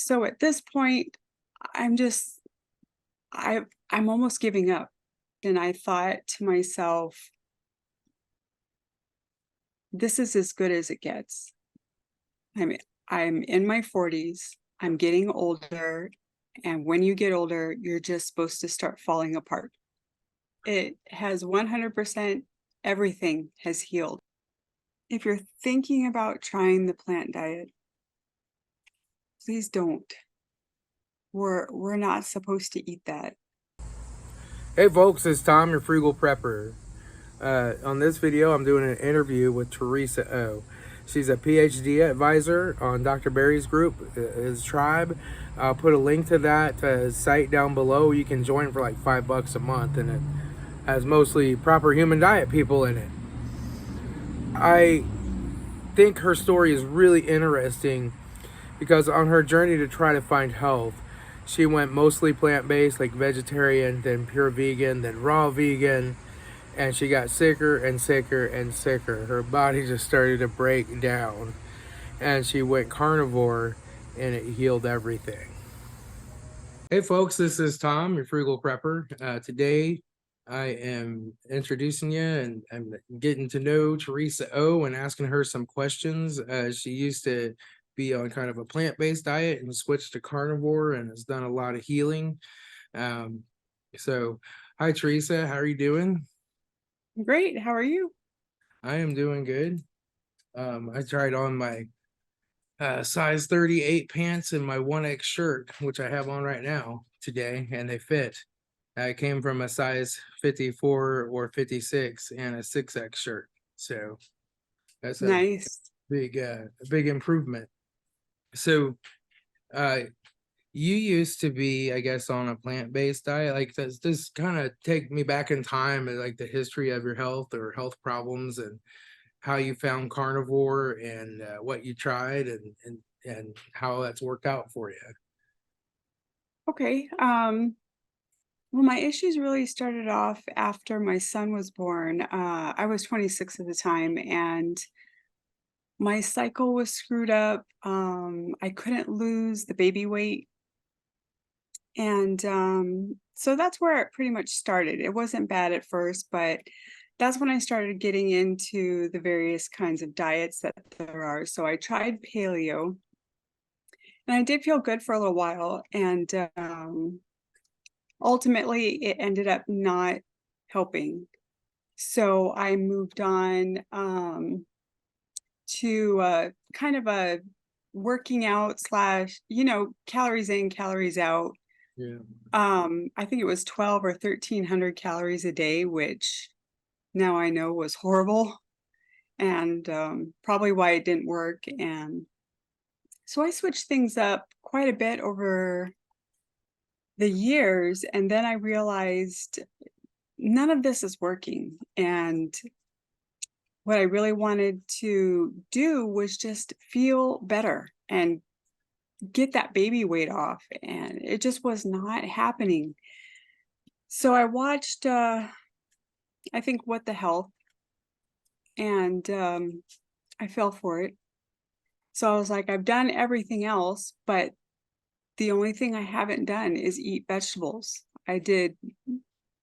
So at this point, I'm just I'm almost giving up. And I thought to myself, this is as good as it gets. I'm I'm in my 40s. I'm getting older, and when you get older, you're just supposed to start falling apart. It has 100% everything has healed. If you're thinking about trying the plant diet, please don't. We're not supposed to eat that. Hey folks, it's Tom, your Frugal Prepper. On this video, I'm doing an interview with Teresa O. She's a PhD advisor on Dr. Barry's group, his tribe. I'll put a link to that site down below. You can join for like $5 a month, and it has mostly proper human diet people in it. I think her story is really interesting because on her journey to try to find health, she went mostly plant-based, like vegetarian, then pure vegan, then raw vegan, and she got sicker and sicker and sicker. Her body just started to break down, and she went carnivore, and it healed everything. Hey folks, this is Tom, your Frugal Prepper. Today I am introducing you and I'm getting to know Teresa O and asking her some questions. She used to be on kind of a plant-based diet and switched to carnivore and has done a lot of healing. Um, so, hi Teresa, how are you doing? Great. How are you? I am doing good. I tried on my size 38 pants and my 1X shirt, which I have on right now today, and they fit. I came from a size 54 or 56 and a 6X shirt. So that's Nice. big improvement. So uh you used to be, I guess, on a plant-based diet. Like, does this kind of take me back in time and like the history of your health or health problems and how you found carnivore and what you tried and how that's worked out for you? Okay. Well, my issues really started off after my son was born. I was 26 at the time, and my cycle was screwed up. I couldn't lose the baby weight. And so that's where it pretty much started. It wasn't bad at first, but that's when I started getting into the various kinds of diets that there are. So I tried paleo, and I did feel good for a little while. And ultimately, it ended up not helping. So I moved on to kind of a working out slash, calories in, calories out. Yeah. I think it was 12 or 1300 calories a day, which now I know was horrible and probably why it didn't work. And so I switched things up quite a bit over the years. And then I realized none of this is working. And what I really wanted to do was just feel better and get that baby weight off. And it just was not happening. So I watched, I think, What the Health, and I fell for it. So I was like, I've done everything else, but the only thing I haven't done is eat vegetables. I did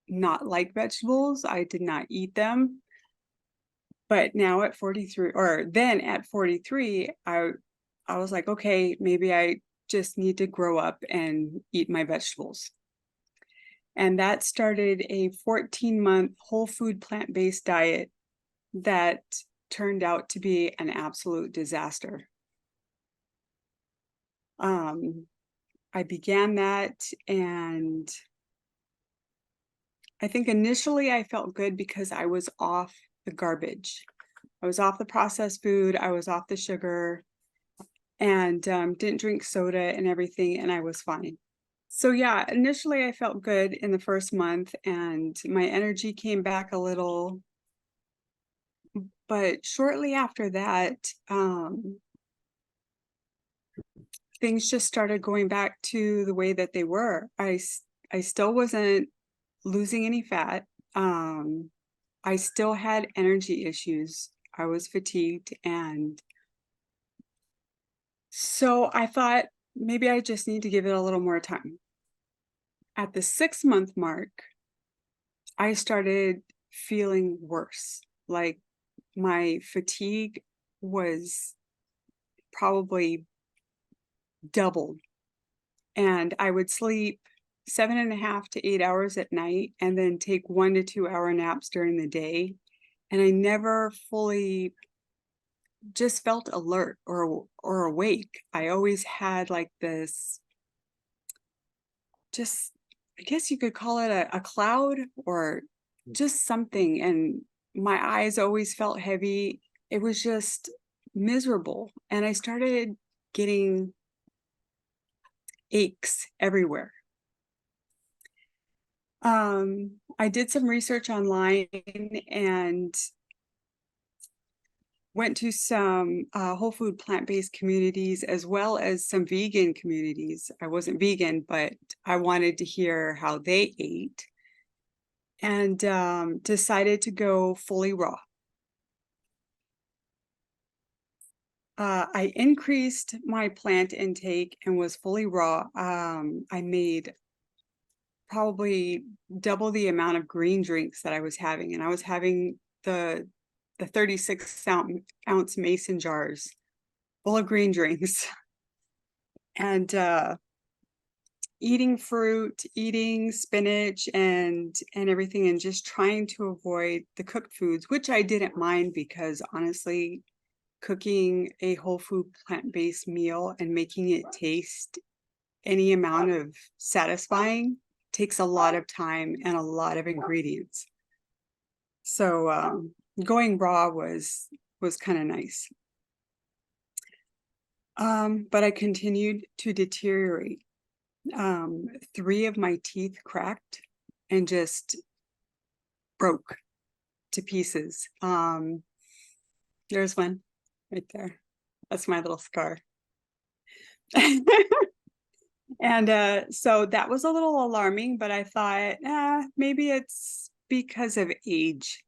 not like vegetables. I did not eat them. But now at 43, or then at 43, I was like, okay, maybe I just need to grow up and eat my vegetables. And that started a 14-month whole food plant-based diet that turned out to be an absolute disaster. I began that, and I think initially I felt good because I was off the garbage. I was off the processed food, I was off the sugar, and didn't drink soda and everything, and I was fine. So yeah, initially I felt good in the first month, and my energy came back a little. But shortly after that, things just started going back to the way that they were. I still wasn't losing any fat. I still had energy issues. I was fatigued, and so I thought, maybe I just need to give it a little more time. At the 6-month mark, I started feeling worse. Like my fatigue was probably doubled, and I would sleep 7.5 to 8 hours at night and then take 1 to 2 hour naps during the day. And I never fully just felt alert or awake. I always had like this, just, I guess you could call it a cloud or just something. And my eyes always felt heavy. It was just miserable. And I started getting aches everywhere. I did some research online and went to some whole food plant-based communities as well as some vegan communities. I wasn't vegan, but I wanted to hear how they ate, and decided to go fully raw. I increased my plant intake and was fully raw. I made probably double the amount of green drinks that I was having, and I was having the 36-ounce mason jars full of green drinks, and eating fruit, eating spinach and everything, and just trying to avoid the cooked foods, which I didn't mind because honestly, cooking a whole food plant-based meal and making it taste any amount of satisfying takes a lot of time and a lot of ingredients. So going raw was kind of nice. But I continued to deteriorate. 3 of my teeth cracked and just broke to pieces. There's one right there. That's my little scar. And so that was a little alarming, but I thought, maybe it's because of age.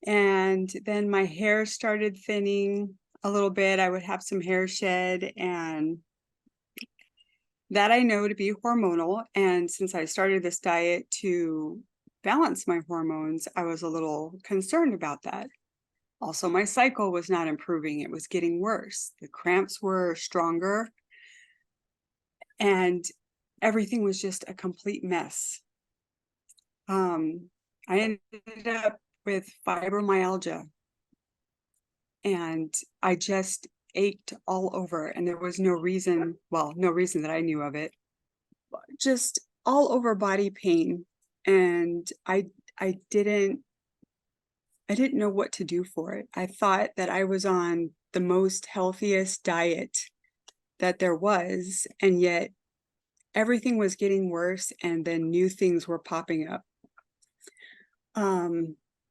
And then my hair started thinning a little bit. I would have some hair shed, and that I know to be hormonal. And since I started this diet to balance my hormones, I was a little concerned about that. Also, my cycle was not improving. It was getting worse. The cramps were stronger, and everything was just a complete mess. I ended up with fibromyalgia, and I just ached all over, and there was no reason, well, no reason that I knew of it, just all over body pain. And I didn't know what to do for it. I thought that I was on the most healthiest diet that there was, and yet everything was getting worse, and then new things were popping up.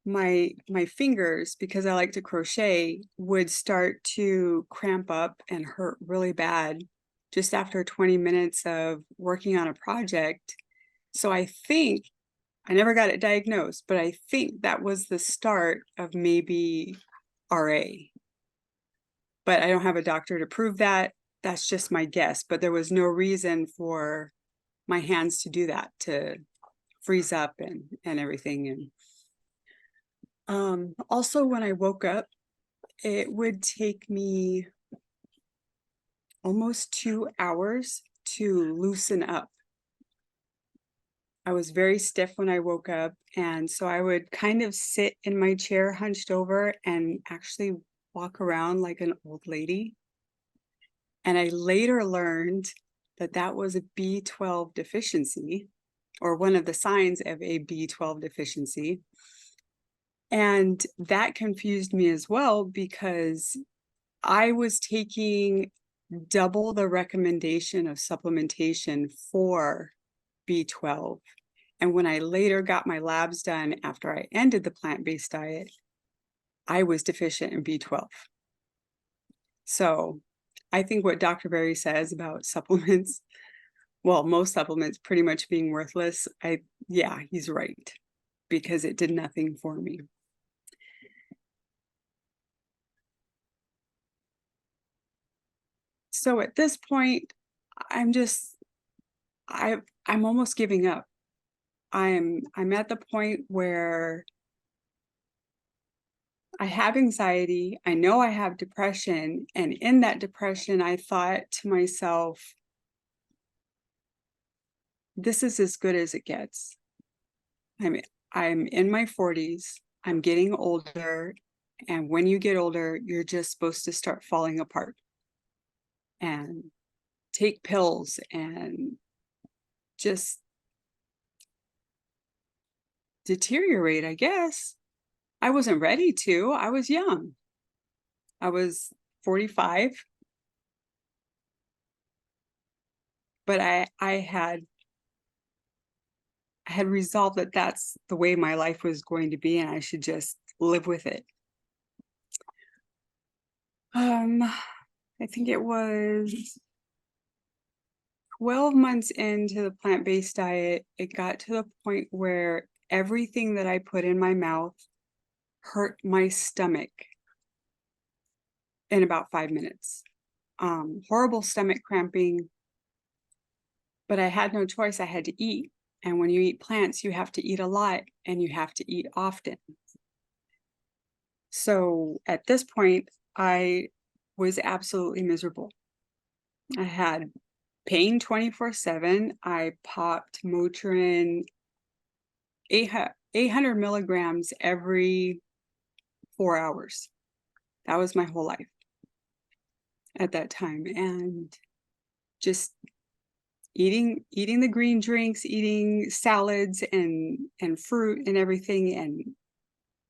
My fingers, because I like to crochet, would start to cramp up and hurt really bad just after 20 minutes of working on a project. So I think, I never got it diagnosed, but I think that was the start of maybe RA. But I don't have a doctor to prove that. That's just my guess. But there was no reason for my hands to do that, to freeze up and everything. And also, when I woke up, it would take me almost 2 hours to loosen up. I was very stiff when I woke up, and so I would kind of sit in my chair hunched over and actually walk around like an old lady. And I later learned that that was a B12 deficiency, or one of the signs of a B12 deficiency. And that confused me as well, because I was taking double the recommendation of supplementation for B12. And when I later got my labs done after I ended the plant-based diet, I was deficient in B12. So I think what Dr. Berry says about supplements, well, most supplements pretty much being worthless, yeah, he's right, because it did nothing for me. So at this point, I'm just, I'm almost giving up. I'm at the point where I have anxiety. I know I have depression. And in that depression, I thought to myself, this is as good as it gets. I'm I'm in my 40s. I'm getting older. And when you get older, you're just supposed to start falling apart and take pills and just deteriorate, I guess. I wasn't ready to. I was young. I was 45, but I had resolved that that's the way my life was going to be and I should just live with it. I think it was 12 months into the plant-based diet, it got to the point where everything that I put in my mouth hurt my stomach in about 5 minutes. Horrible stomach cramping, but I had no choice. I had to eat. And when you eat plants, you have to eat a lot and you have to eat often. So at this point, I was absolutely miserable. I had pain 24/7. I popped Motrin 800 milligrams every 4 hours. That was my whole life at that time. And just eating the green drinks, eating salads and fruit and everything, and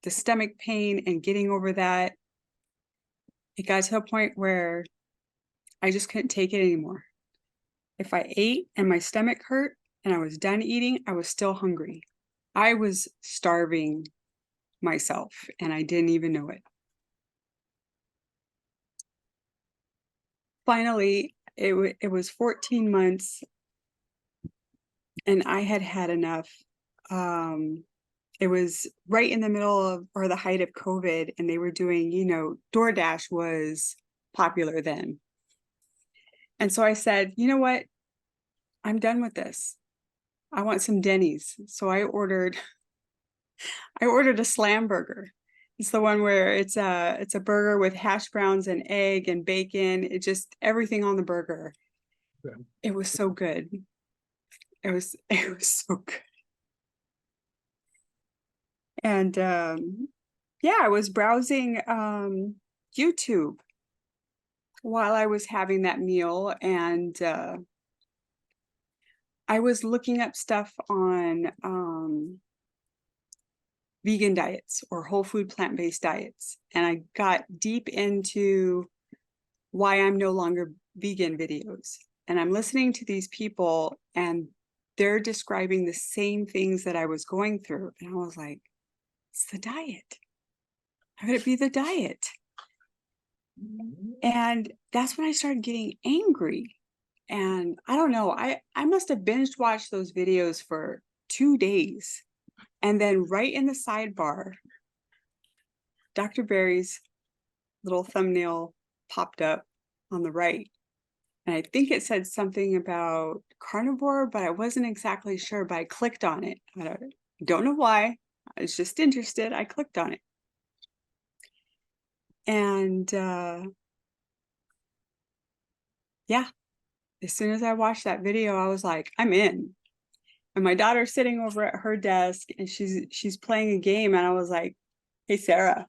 the stomach pain and getting over that. It got to a point where I just couldn't take it anymore. If I ate and my stomach hurt and I was done eating, I was still hungry. I was starving myself and I didn't even know it. Finally, it was 14 months and I had had enough. It was right in the middle of, or the height of COVID, and they were doing, DoorDash was popular then. And so I said, you know what? I'm done with this. I want some Denny's. So I ordered a slam burger. It's the one where it's a burger with hash browns and egg and bacon. It just everything on the burger. Yeah. It was so good. It was so good. And yeah, I was browsing YouTube while I was having that meal, and I was looking up stuff on vegan diets or whole food plant-based diets. And I got deep into why I'm no longer vegan videos. And I'm listening to these people and they're describing the same things that I was going through. And I was like, it's the diet. How could it be the diet? And that's when I started getting angry. And I don't know, I must have binge watched those videos for 2 days. And then right in the sidebar, Dr. Berry's little thumbnail popped up on the right. And I think it said something about carnivore, but I wasn't exactly sure, but I clicked on it. I don't know why. I was just interested. I clicked on it. And yeah, as soon as I watched that video, I was like, I'm in. And my daughter's sitting over at her desk and she's playing a game. And I was like, hey, Sarah,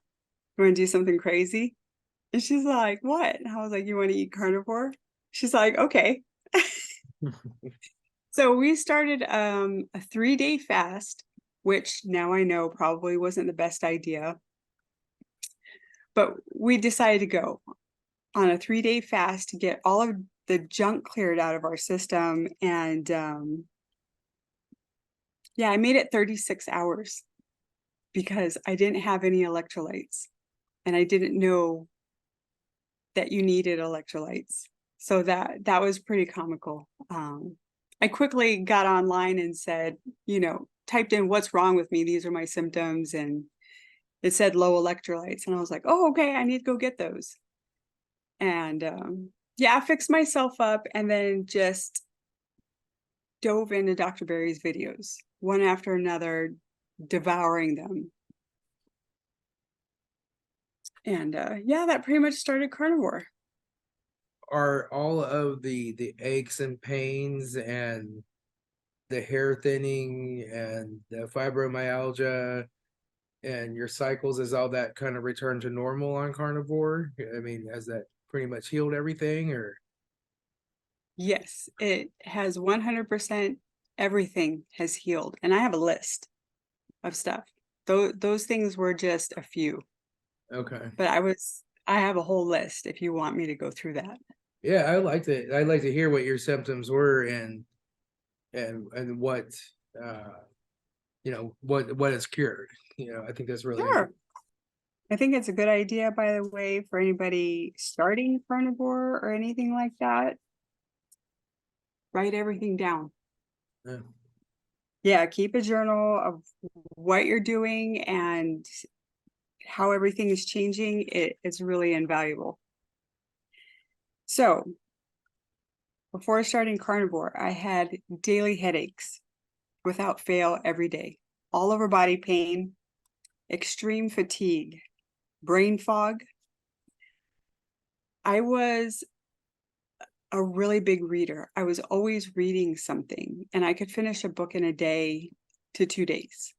you want to do something crazy? And she's like, what? And I was like, you want to eat carnivore? She's like, okay. So we started a 3-day fast, which now I know probably wasn't the best idea. But we decided to go on a 3-day fast to get all of the junk cleared out of our system. And yeah, I made it 36 hours because I didn't have any electrolytes and I didn't know that you needed electrolytes. So that was pretty comical. I quickly got online and said, typed in what's wrong with me. These are my symptoms. And it said low electrolytes. And I was like, oh, okay, I need to go get those. And Yeah, I fixed myself up and then just dove into Dr. Berry's videos, one after another, devouring them. And yeah, that pretty much started carnivore. Are all of the aches and pains and the hair thinning and the fibromyalgia and your cycles, is all that kind of returned to normal on carnivore? I mean, has that pretty much healed everything, or? Yes, it has 100% everything has healed. And I have a list of stuff. Those things were just a few, Okay. but I have a whole list if you want me to go through that. Yeah, I'd like to hear what your symptoms were, and what what is cured. I think that's really Sure. I think it's a good idea, by the way, for anybody starting carnivore or anything like that. Write everything down. yeah. Yeah, keep a journal of what you're doing and how everything is changing. It's really invaluable. So before starting carnivore, I had daily headaches without fail every day, all over body pain, extreme fatigue, brain fog. I was a really big reader. I was always reading something, and I could finish a book in a day to 2 days.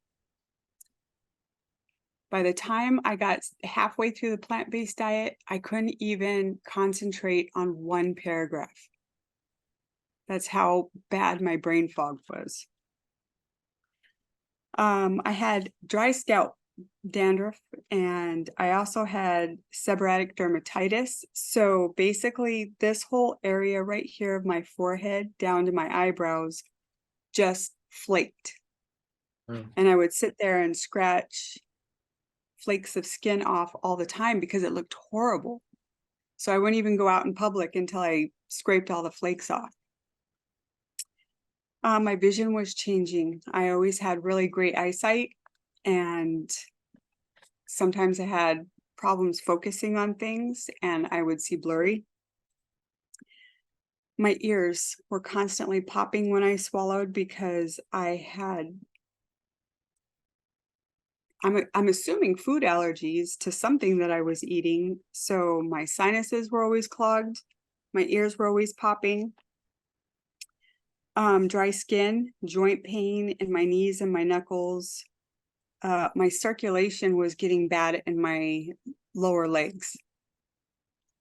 By the time I got halfway through the plant-based diet, I couldn't even concentrate on one paragraph. That's how bad my brain fog was. I had dry scalp, dandruff, and I also had seborrheic dermatitis. So basically, this whole area right here of my forehead down to my eyebrows just flaked. Oh, And I would sit there and scratch flakes of skin off all the time because it looked horrible. So I wouldn't even go out in public until I scraped all the flakes off. My vision was changing. I always had really great eyesight, and sometimes I had problems focusing on things and I would see blurry. My ears were constantly popping when I swallowed because I'm assuming food allergies to something that I was eating. So my sinuses were always clogged. My ears were always popping. Dry skin, joint pain in my knees and my knuckles. My circulation was getting bad in my lower legs.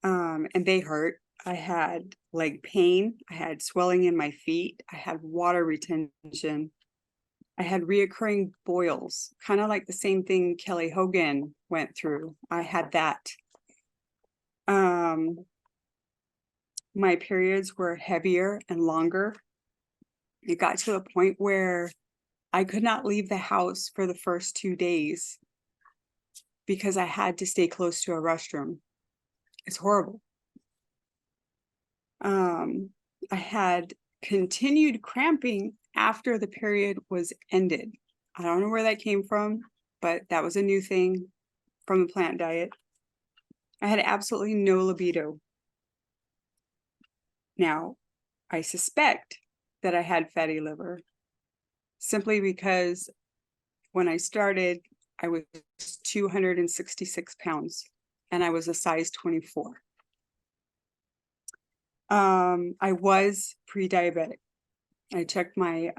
And they hurt. I had leg pain. I had swelling in my feet. I had water retention. I had reoccurring boils, kind of like the same thing Kelly Hogan went through. I had that. My periods were heavier and longer. It got to a point where I could not leave the house for the first 2 days because I had to stay close to a restroom. It's horrible. I had continued cramping after the period was ended. I don't know where that came from, but that was a new thing from the plant diet. I had absolutely no libido. Now, I suspect that I had fatty liver simply because when I started, I was 266 pounds and I was a size 24. I was pre-diabetic. I checked my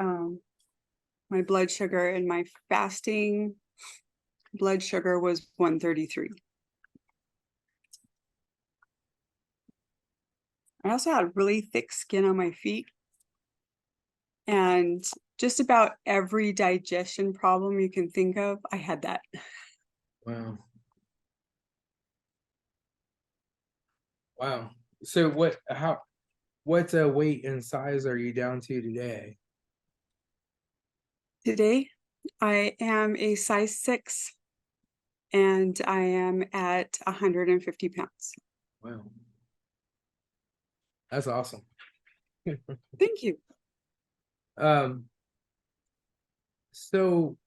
blood sugar, and my fasting blood sugar was 133. I also had really thick skin on my feet, and just about every digestion problem you can think of, I had that. wow. Wow. So what weight and size are you down to today? Today, I am a size 6 and I am at 150 pounds. Wow. That's awesome. Thank you. Um, so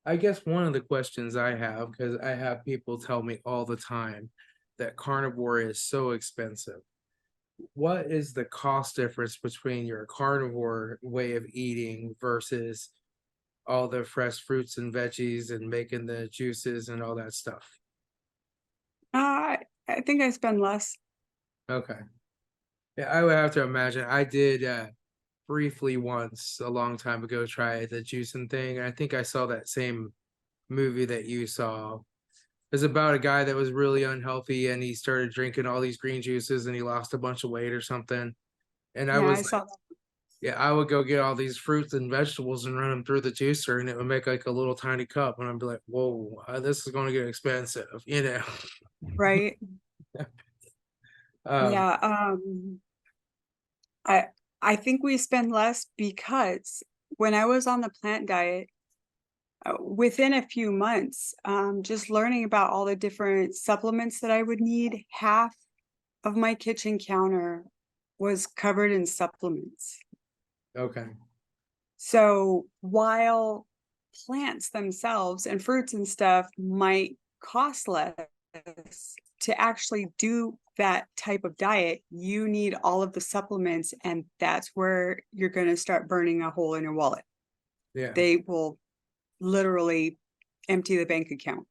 I guess one of the questions I have, because I have people tell me all the time that carnivore is so expensive. what is the cost difference between your carnivore way of eating versus all the fresh fruits and veggies and making the juices and all that stuff? I think I spend less. Okay. Yeah, I would have to imagine. I did briefly once a long time ago try the juicing thing. I think I saw that same movie that you saw. It was about a guy that was really unhealthy and he started drinking all these green juices and he lost a bunch of weight or something. And I Yeah, I was saw that. yeah, I would go get all these fruits and vegetables and run them through the juicer, and it would make like a little tiny cup. And I'd be like, "Whoa, this is going to get expensive," you know. Right. um, Yeah. I I think we spend less because when I was on the plant diet, within a few months, just learning about all the different supplements that I would need, half of my kitchen counter was covered in supplements. okay, So while plants themselves and fruits and stuff might cost less to actually do that type of diet, you need all of the supplements, and that's where you're going to start burning a hole in your wallet. yeah. They will literally empty the bank account.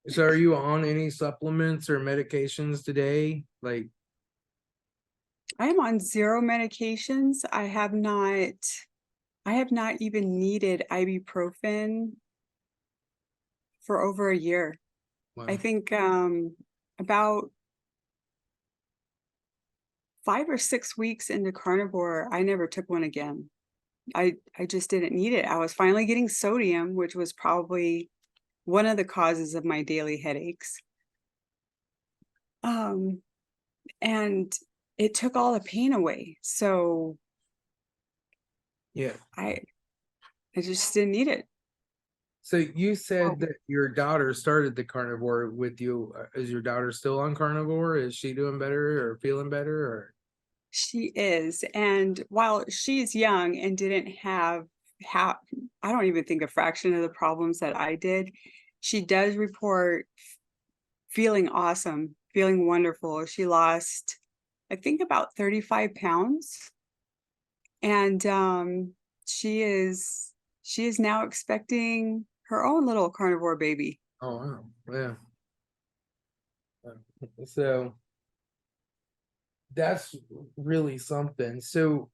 So, are you on any supplements or medications today? Like, I am on zero medications. I have not even needed ibuprofen for over a year. I wow, think about 5 or 6 weeks into carnivore, I never took one again. I just didn't need it. I was finally getting sodium, which was probably one of the causes of my daily headaches. Um, and it took all the pain away. So yeah. I I just didn't need it. So you said Oh, that your daughter started the carnivore with you. Is your daughter still on carnivore? Is she doing better or feeling better? Or she is. And while she's young and didn't have I don't even think a fraction of the problems that I did, she does report feeling awesome, feeling wonderful. She lost, I think, about 35 pounds. And she is now expecting her own little carnivore baby. oh wow, yeah. So that's really something. So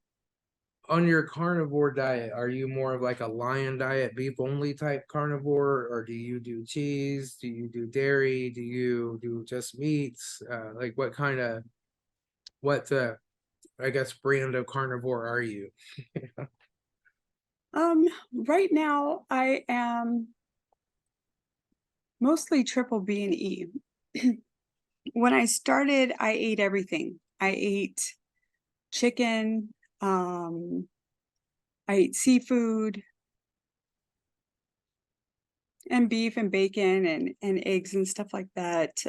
on your carnivore diet, are you more of like a lion diet, beef only type carnivore, or do you do cheese? Do you do dairy? Do you do just meats? Like what I guess brand of carnivore are you? Right now I am mostly triple B and E. When I started, I ate everything. I ate chicken, I ate seafood and beef and bacon and eggs and stuff like that.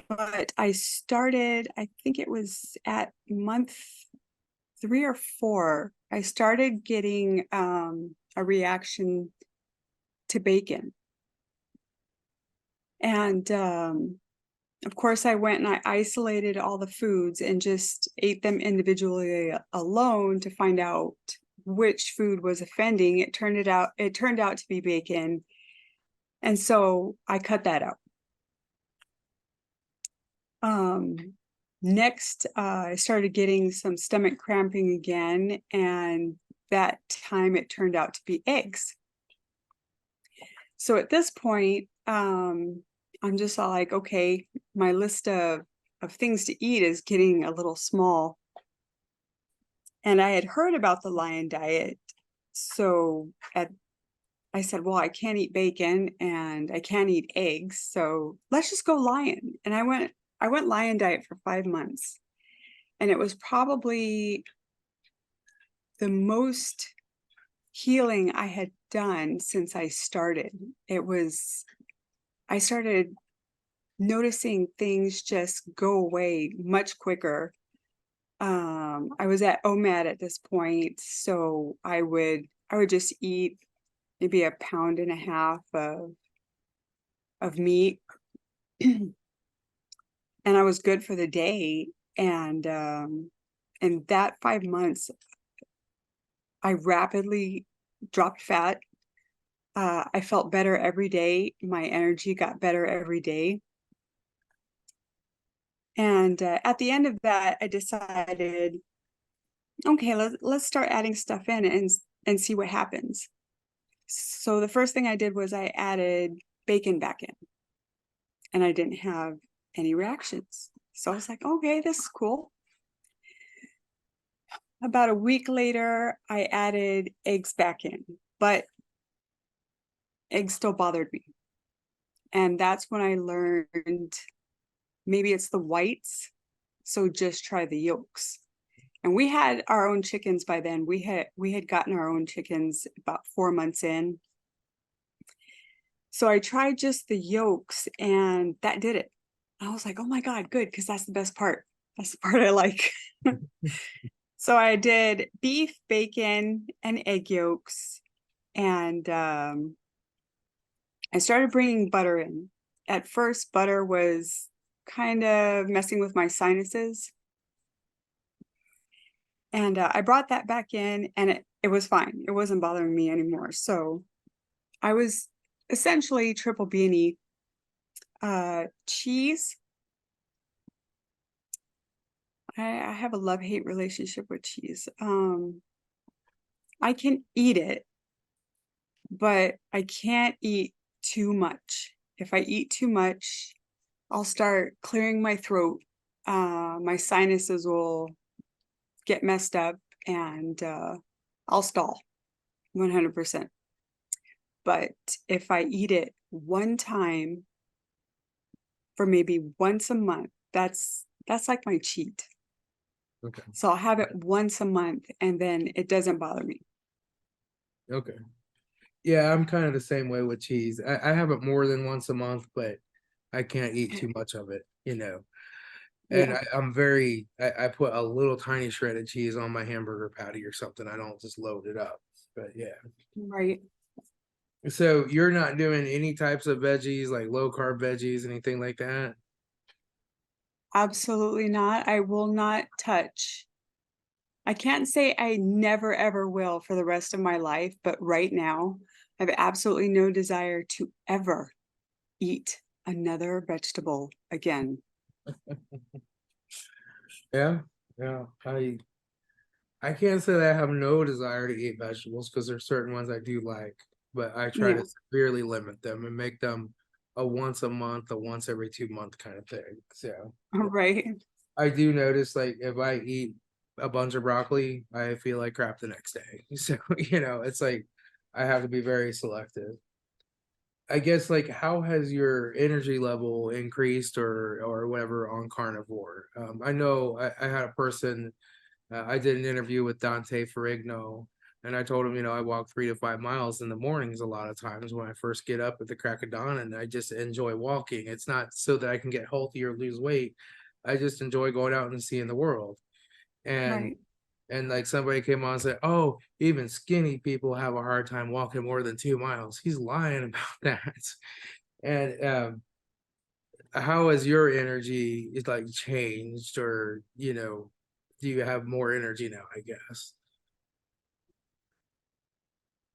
But I started, I think it was at month 3 or 4, I started getting a reaction to bacon. And of course, I went and I isolated all the foods and just ate them individually alone to find out which food was offending. It turned out to be bacon. And so I cut that out. Um, Next, I started getting some stomach cramping again, and that time it turned out to be eggs. So at this point, I'm just all like, okay, my list of things to eat is getting a little small. And I had heard about the lion diet. So I said, well, I can't eat bacon and I can't eat eggs. So let's just go lion. And I went lion diet for 5 months. And it was probably the most healing I had done since I started. I started noticing things just go away much quicker. I was at OMAD at this point, so I would just eat maybe a pound and a half of meat and I was good for the day. And in that 5 months, I rapidly dropped fat. I felt better every day. My energy got better every day. And at the end of that, I decided, okay, let's start adding stuff in and see what happens. So the first thing I did was I added bacon back in, and I didn't have any reactions. So I was like, okay, this is cool. About a week later, I added eggs back in, but eggs still bothered me. And that's when I learned maybe it's the whites, so just try the yolks. And we had our own chickens by then. We had gotten our own chickens about 4 months in. So I tried just the yolks, and that did it. I was like, oh my God, good, because that's the best part. That's the part I like. So I did beef, bacon, and egg yolks. And I started bringing butter in. At first, butter was kind of messing with my sinuses. And I brought that back in, and it was fine. It wasn't bothering me anymore. So I was essentially triple B and E. Cheese. I have a love-hate relationship with cheese. I can eat it, but I can't eat too much. If I eat too much, I'll start clearing my throat. My sinuses will get messed up, and I'll stall 100%. But if I eat it one time for maybe once a month, that's like my cheat. Okay. So I'll have it once a month, and then it doesn't bother me. Okay. Yeah, I'm kind of the same way with cheese. I have it more than once a month, but I can't eat too much of it, you know. And Yeah, I put a little tiny shredded cheese on my hamburger patty or something. I don't just load it up. But yeah. right. So you're not doing any types of veggies, like low carb veggies, anything like that? Absolutely not. I will not touch. I can't say I never ever will for the rest of my life, but right now, I have absolutely no desire to ever eat another vegetable again. Yeah. Yeah. I can't say that I have no desire to eat vegetables because there's certain ones I do like, but I try Yeah, to severely limit them and make them a once a month, a once every 2 month kind of thing. So yeah. right. I do notice like if I eat a bunch of broccoli, I feel like crap the next day. So, it's like I have to be very selective. I guess like how has your energy level increased or whatever on carnivore? I know I had a person I did an interview with Dante Ferrigno, and I told him, I walk 3 to 5 miles in the mornings a lot of times when I first get up at the crack of dawn, and I just enjoy walking. It's not so that I can get healthy or lose weight. I just enjoy going out and seeing the world. And Right. and like somebody came on and said, "Oh, even skinny people have a hard time walking more than 2 miles." He's lying about that. And how has your energy is like changed, or do you have more energy now, I guess?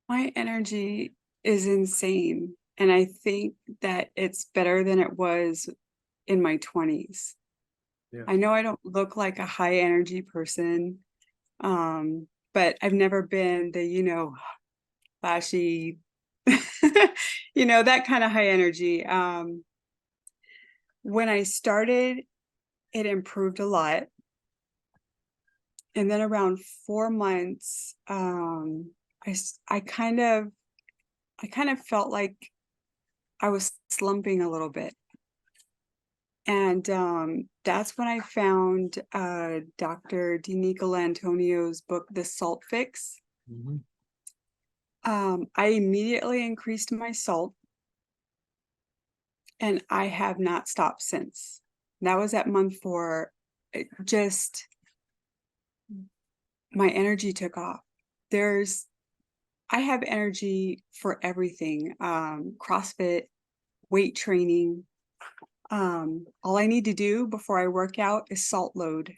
My energy is insane. And I think that it's better than it was in my 20s. Yeah. I know I don't look like a high energy person, but I've never been the, flashy, that kind of high energy. When I started, it improved a lot. And then around 4 months, I, s- I kind of felt like I was slumping a little bit. And that's when I found Dr. DiNicolantonio's book, The Salt Fix. Mhm. I immediately increased my salt, and I have not stopped since. That was at month 4. It just, my energy took off. I have energy for everything, CrossFit, weight training, All I need to do before I work out is salt load.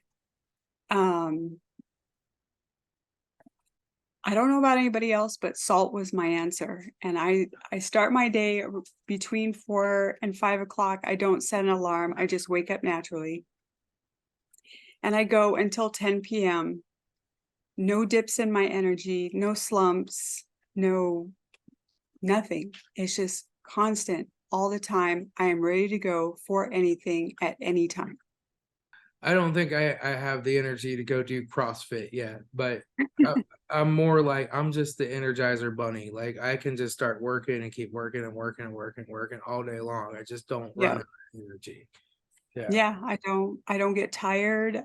I don't know about anybody else, but salt was my answer. And I start my day between 4 and 5 o'clock. I don't set an alarm. I just wake up naturally. And I go until 10 p.m. No dips in my energy, no slumps, no nothing. It's just constant all the time. I am ready to go for anything at any time. I don't think I have the energy to go do CrossFit yet, but I, I'm more like I'm just the Energizer Bunny. Like I can just start working and keep working and working and working and working all day long. I just don't run Yeah. out of energy. Yeah. Yeah, I don't get tired.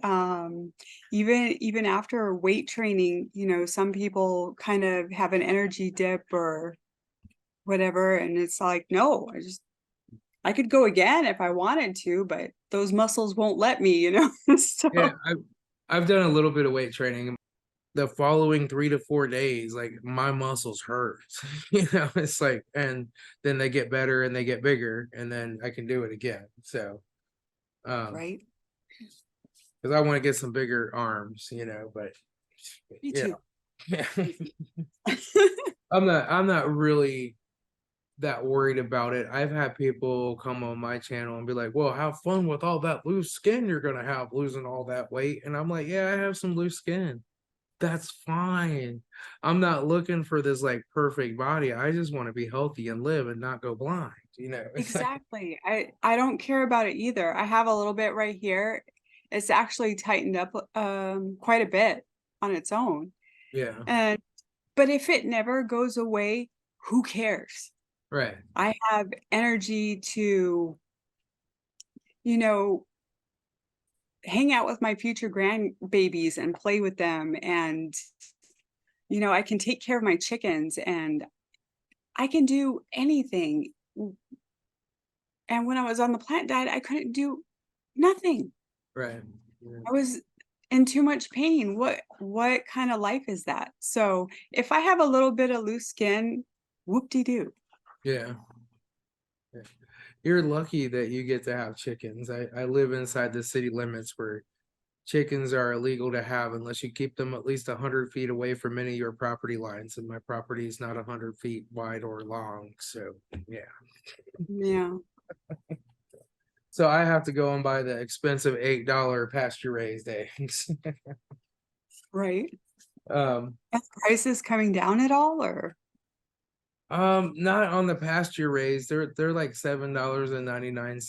Even after weight training, some people kind of have an energy dip or whatever, and it's like, no, I could go again if I wanted to, but those muscles won't let me. So Yeah, I've done a little bit of weight training. The following 3 to 4 days, like my muscles hurt. It's like, and then they get better and they get bigger, and then I can do it again. So, right. because I want to get some bigger arms, but Me yeah, too. I'm not really that worried about it. I've had people come on my channel and be like, "Well, have fun with all that loose skin you're gonna have losing all that weight," and I'm like, "Yeah, I have some loose skin. That's fine. I'm not looking for this like perfect body. I just want to be healthy and live and not go blind. It's like, Exactly. I don't care about it either. I have a little bit right here. It's actually tightened up quite a bit on its own. yeah, And but if it never goes away, who cares? right, I have energy to, you know, hang out with my future grandbabies and play with them. And, I can take care of my chickens and I can do anything. And when I was on the plant diet, I couldn't do nothing. right. Yeah, I was in too much pain. What kind of life is that? So if I have a little bit of loose skin, whoop-de-doo. yeah. Yeah. You're lucky that you get to have chickens. I live inside the city limits where chickens are illegal to have unless you keep them at least 100 feet away from any of your property lines. And my property is not 100 feet wide or long. So, yeah. Yeah, So I have to go and buy the expensive $8 pasture raised eggs. right. um, Are prices coming down at all or not on the pasture raised. They're like $7.99.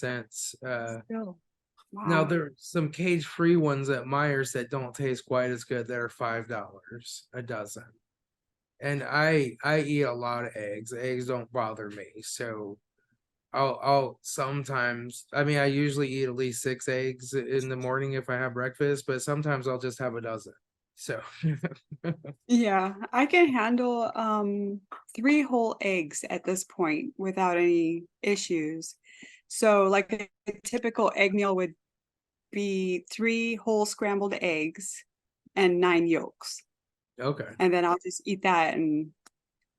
still? Now Wow. there's some cage free ones at Myers that don't taste quite as good that are $5 a dozen. And I eat a lot of eggs. Eggs don't bother me. So I'll sometimes, I mean, I usually eat at least 6 eggs in the morning if I have breakfast, but sometimes I'll just have a dozen. So Yeah, I can handle 3 whole eggs at this point without any issues. So like a typical egg meal would be 3 whole scrambled eggs and 9 yolks. okay. And then I'll just eat that and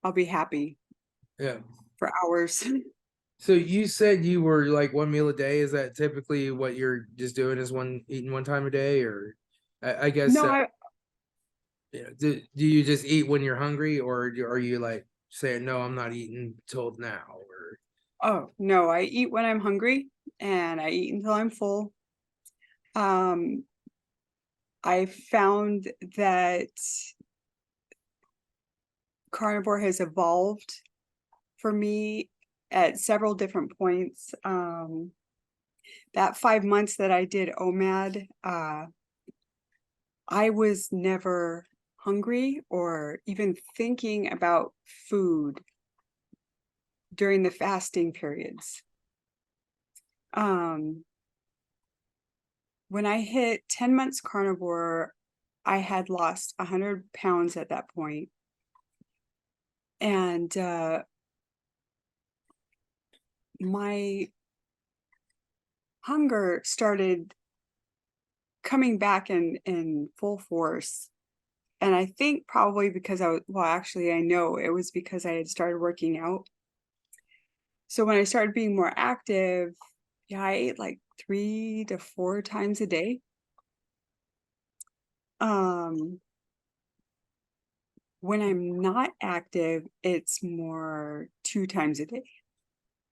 I'll be happy Yeah. for hours. So you said you were like one meal a day. Is that typically what you're just doing is one eating one time a day or I guess No, I do you just eat when you're hungry or are you like saying no, I'm not eating till now or oh, no, I eat when I'm hungry and I eat until I'm full. Um, I found that carnivore has evolved for me at several different points. That 5 months that I did OMAD, I was never hungry or even thinking about food during the fasting periods. Um, when I hit 10 months carnivore, I had lost 100 pounds at that point. And my hunger started coming back in full force. And I think probably because well, actually, I know it was because I had started working out. So when I started being more active, Yeah, I ate like 3 to 4 times a day. Um, when I'm not active, it's more 2 times a day.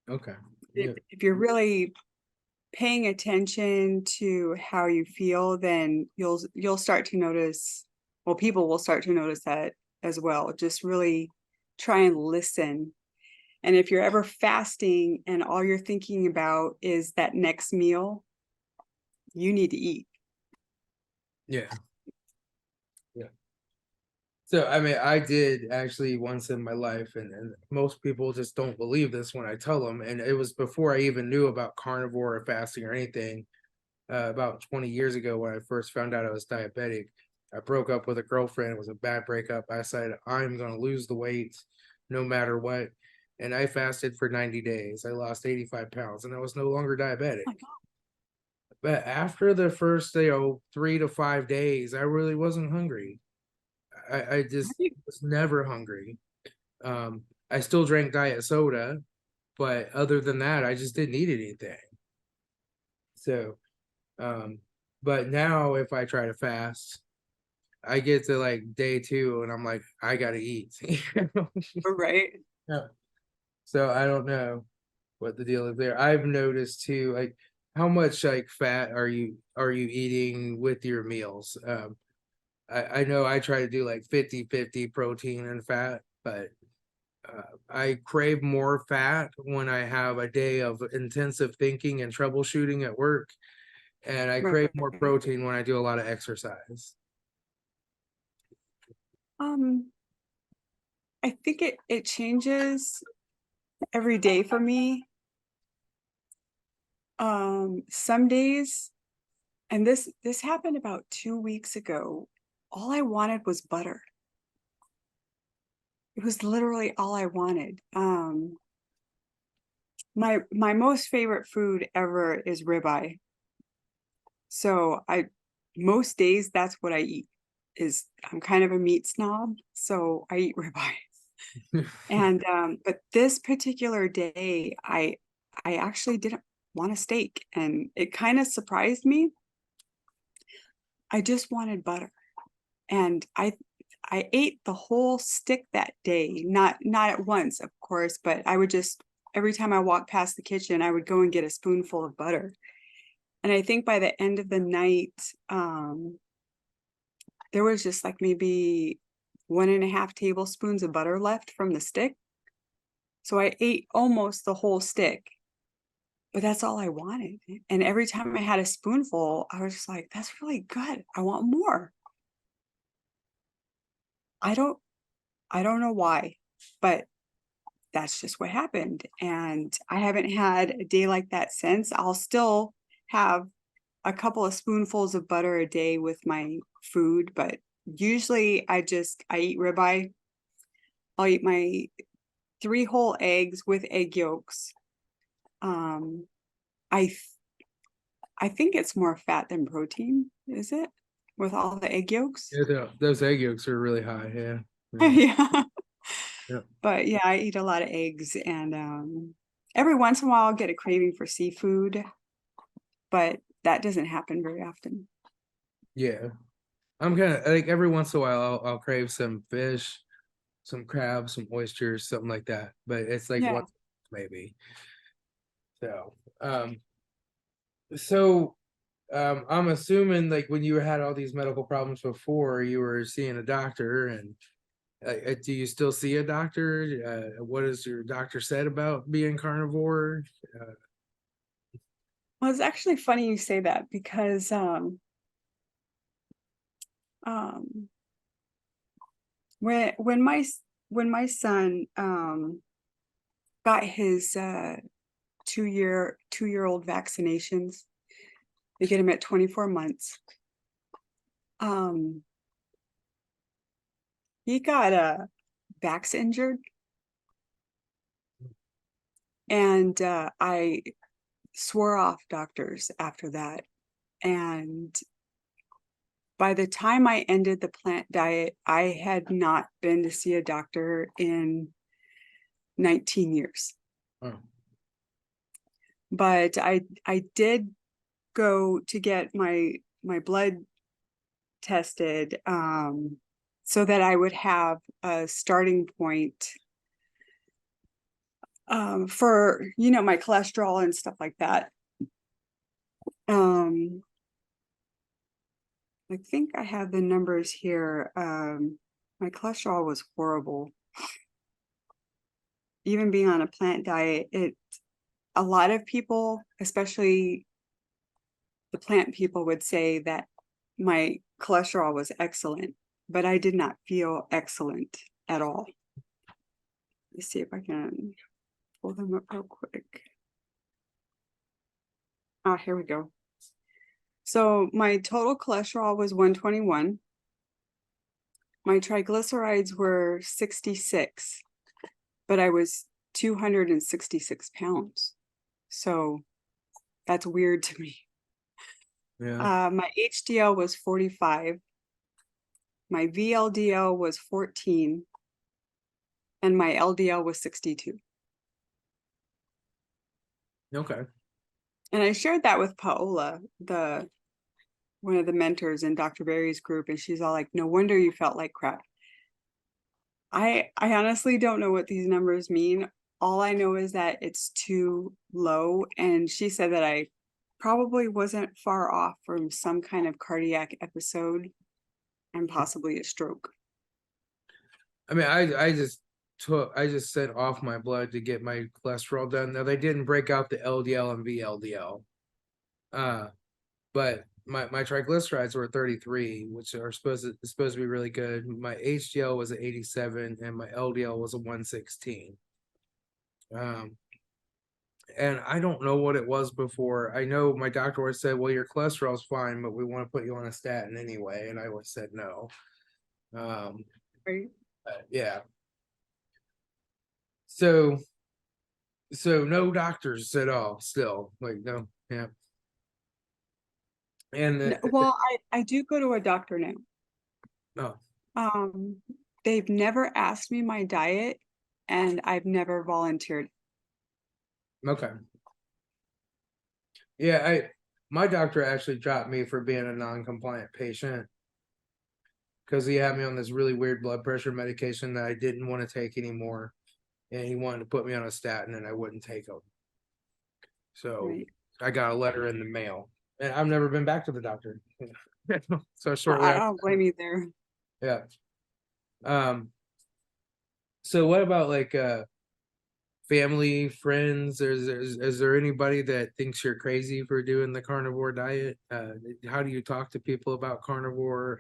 Okay. If Yeah. if you're really paying attention to how you feel, then you'll start to notice, well, people will start to notice that as well. Just really try and listen. And if you're ever fasting and all you're thinking about is that next meal, you need to eat. Yeah. Yeah. So, I mean, I did actually once in my life, and most people just don't believe this when I tell them. And it was before I even knew about carnivore or fasting or anything. About 20 years ago, when I first found out I was diabetic, I broke up with a girlfriend. It was a bad breakup. I said, I'm going to lose the weight no matter what. And I fasted for 90 days. I lost 85 pounds and I was no longer diabetic. Oh my God. But after the first, 3 to 5 days, I really wasn't hungry. I just Right. was never hungry. I still drank diet soda, but other than that, I just didn't eat anything. So, um, but now if I try to fast, I get to like day 2 and I'm like, I gotta eat. Right. Yeah. So I don't know what the deal is there. I've noticed too, like how much like fat are you eating with your meals? I know I try to do like 50-50 protein and fat, but I crave more fat when I have a day of intensive thinking and troubleshooting at work, and I crave more Right. protein when I do a lot of exercise. Um, I think it changes every day for me. Some days, and this happened about 2 weeks ago, all I wanted was butter. It was literally all I wanted. My most favorite food ever is ribeye. So most days that's what I eat. Is I'm kind of a meat snob, so I eat ribeye. And but this particular day, I actually didn't want a steak, and it kind of surprised me. I just wanted butter, and I ate the whole stick that day. Not at once, of course, but I would just every time I walked past the kitchen, I would go and get a spoonful of butter. And I think by the end of the night, there was just like maybe 1.5 tablespoons of butter left from the stick. So I ate almost the whole stick, but that's all I wanted. And every time I had a spoonful, I was just like, that's really good. I want more. I don't I don't know why, but that's just what happened. And I haven't had a day like that since. I'll still have a couple of spoonfuls of butter a day with my food, but usually I eat ribeye. I'll eat my 3 whole eggs with egg yolks. Um, I th I think it's more fat than protein, is it? With all the egg yolks? Yeah, those egg yolks are really high. Yeah. Yeah. Yeah. Yeah. But yeah, I eat a lot of eggs, and every once in a while I'll get a craving for seafood, but that doesn't happen very often. Yeah. I'm kind of like every once in a while I'll crave some fish, some crabs, some oysters, something like that. But it's like Yeah. once maybe. So, so I'm assuming like when you had all these medical problems before, you were seeing a doctor, and do you still see a doctor? What has your doctor said about being carnivore? Uh, Well, it's actually funny you say that because um when my son got his 2-year-old vaccinations, they get him at 24 months. Um he got backs injured, and I swore off doctors after that. And by the time I ended the plant diet, I had not been to see a doctor in 19 years. oh, but I did go to get my blood tested, so that I would have a starting point, for, you know, my cholesterol and stuff like that. I think I have the numbers here. My cholesterol was horrible. Even being on a plant diet, a lot of people, especially the plant people, would say that my cholesterol was excellent, but I did not feel excellent at all. Let's see if I can pull them up real quick. Ah, here we go. So my total cholesterol was 121. My triglycerides were 66, but I was 266 pounds. So that's weird to me. Yeah. My HDL was 45. My VLDL was 14. And my LDL was 62. Okay. And I shared that with Paola, one of the mentors in Dr. Barry's group, and she's all like, no wonder you felt like crap. I honestly don't know what these numbers mean. All I know is that it's too low, and she said that I probably wasn't far off from some kind of cardiac episode and possibly a stroke. I mean, I just sent off my blood to get my cholesterol done. Now they didn't break out the LDL and VLDL. But my triglycerides were 33, which are supposed to be really good. My HDL was at 87 and my LDL was a 116. And I don't know what it was before. I know my doctor always said, well, your cholesterol's fine, but we want to put you on a statin anyway. And I always said no. Right? Yeah. So no doctors at all still, like no. Yeah. And Well, I do go to a doctor now. no. They've never asked me my diet, and I've never volunteered. Okay. Yeah, my doctor actually dropped me for being a non-compliant patient because he had me on this really weird blood pressure medication that I didn't want to take anymore, and he wanted to put me on a statin, and I wouldn't take them. So Right? I got a letter in the mail, and I've never been back to the doctor. So shortly I after, don't blame you there. yeah. So what about like family, friends? Is there anybody that thinks you're crazy for doing the carnivore diet? How do you talk to people about carnivore?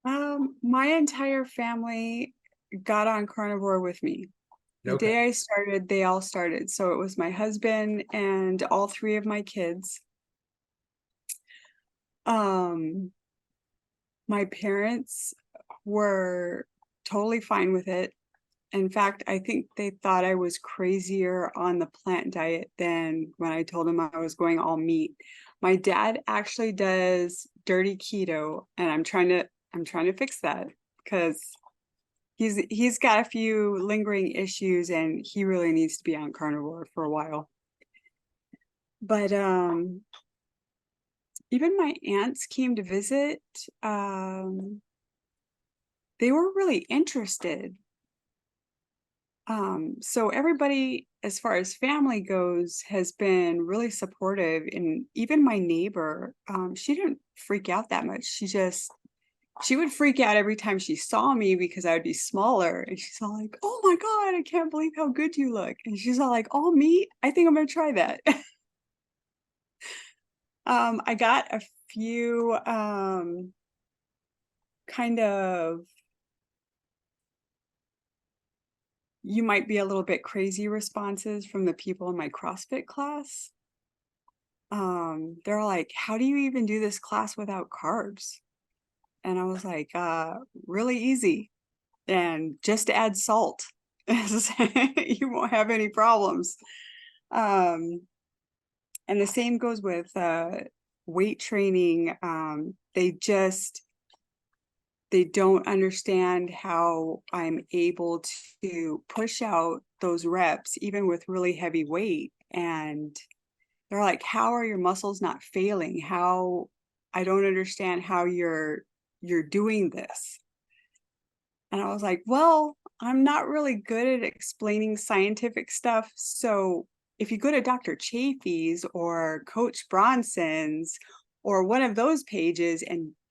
My entire family got on carnivore with me. The Okay. day I started, they all started. So it was my husband and all three of my kids. My parents were totally fine with it. In fact, I think they thought I was crazier on the plant diet than when I told them I was going all meat. My dad actually does dirty keto, and I'm trying to fix that because he's got a few lingering issues and he really needs to be on carnivore for a while. But even my aunts came to visit. They were really interested. So everybody, as far as family goes, has been really supportive. And even my neighbor, she didn't freak out that much. She would freak out every time she saw me because I would be smaller. And she's all like, oh my God, I can't believe how good you look. And she's all like, all meat? I think I'm gonna try that. I got a few kind of, you might be a little bit crazy responses from the people in my CrossFit class. They're like, how do you even do this class without carbs? And I was like, really easy. And just add salt. You won't have any problems. And the same goes with weight training. They They don't understand how I'm able to push out those reps, even with really heavy weight. And they're like, how are your muscles not failing? How, I don't understand how you're doing this. And I was like, well, I'm not really good at explaining scientific stuff. So if you go to Dr. Chafee's or Coach Bronson's or one of those pages,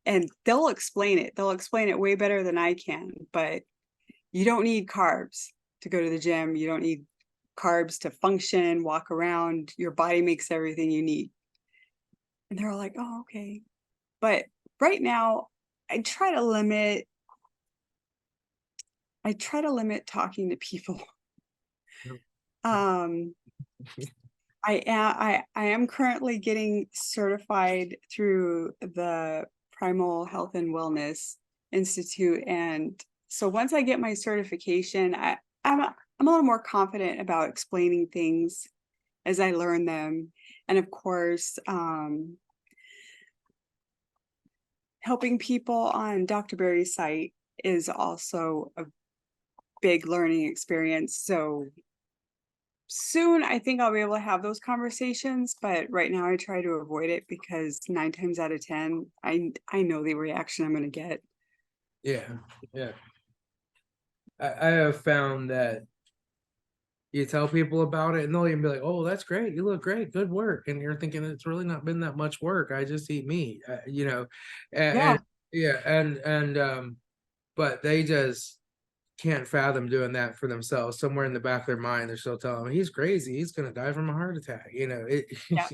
and they'll explain it. They'll explain it way better than I can. But you don't need carbs to go to the gym. You don't need carbs to function, walk around. Your body makes everything you need. And they're like, oh, okay. But right now, I try to limit talking to people. Um, I am currently getting certified through the Primal Health and Wellness Institute. And so once I get my certification, I'm a little more confident about explaining things as I learn them. And of course, helping people on Dr. Berry's site is also a big learning experience. So soon I think I'll be able to have those conversations, but right now I try to avoid it because 9 times out of 10, I know the reaction I'm going to get. Yeah, yeah. I have found that you tell people about it and they'll even be like, oh, that's great, you look great, good work, and you're thinking it's really not been that much work, I just eat meat, you know. Yeah. And yeah, and but they just can't fathom doing that for themselves. Somewhere in the back of their mind they're still telling them he's crazy, he's gonna die from a heart attack, you know. Yeah.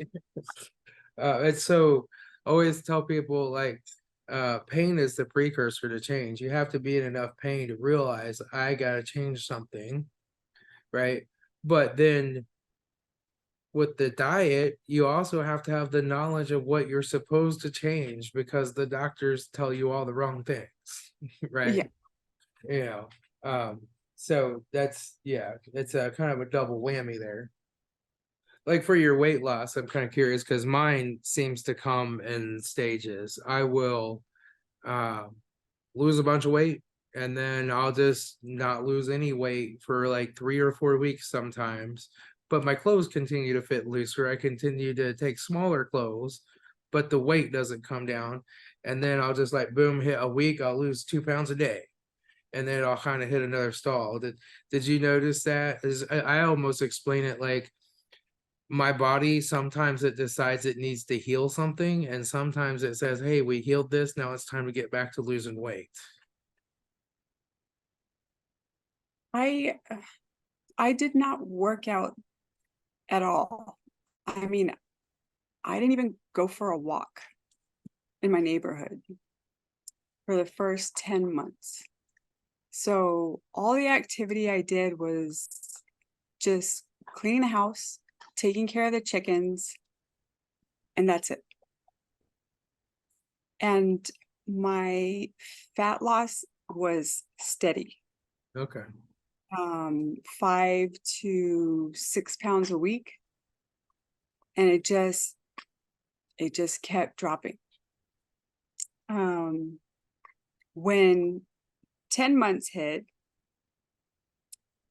It's so, always tell people like, pain is the precursor to change. You have to be in enough pain to realize I gotta change something, right? But then with the diet, you also have to have the knowledge of what you're supposed to change because the doctors tell you all the wrong things, right? Yeah. You know, so that's, yeah, it's a kind of a double whammy there. Like for your weight loss, I'm kind of curious because mine seems to come in stages. I will um lose a bunch of weight and then I'll just not lose any weight for like 3 or 4 weeks sometimes. But my clothes continue to fit looser. I continue to take smaller clothes, but the weight doesn't come down. And then I'll just like boom, hit a week, I'll lose 2 pounds a day. And then I'll kind of hit another stall. Did you notice that? I almost explain it like my body, sometimes it decides it needs to heal something, and sometimes it says, hey, we healed this, now it's time to get back to losing weight. I I did not work out at all. I mean, I didn't even go for a walk in my neighborhood for the first 10 months. So all the activity I did was just cleaning the house, taking care of the chickens, and that's it. And my fat loss was steady, Okay. 5 to 6 pounds a week. And it just kept dropping. When 10 months hit,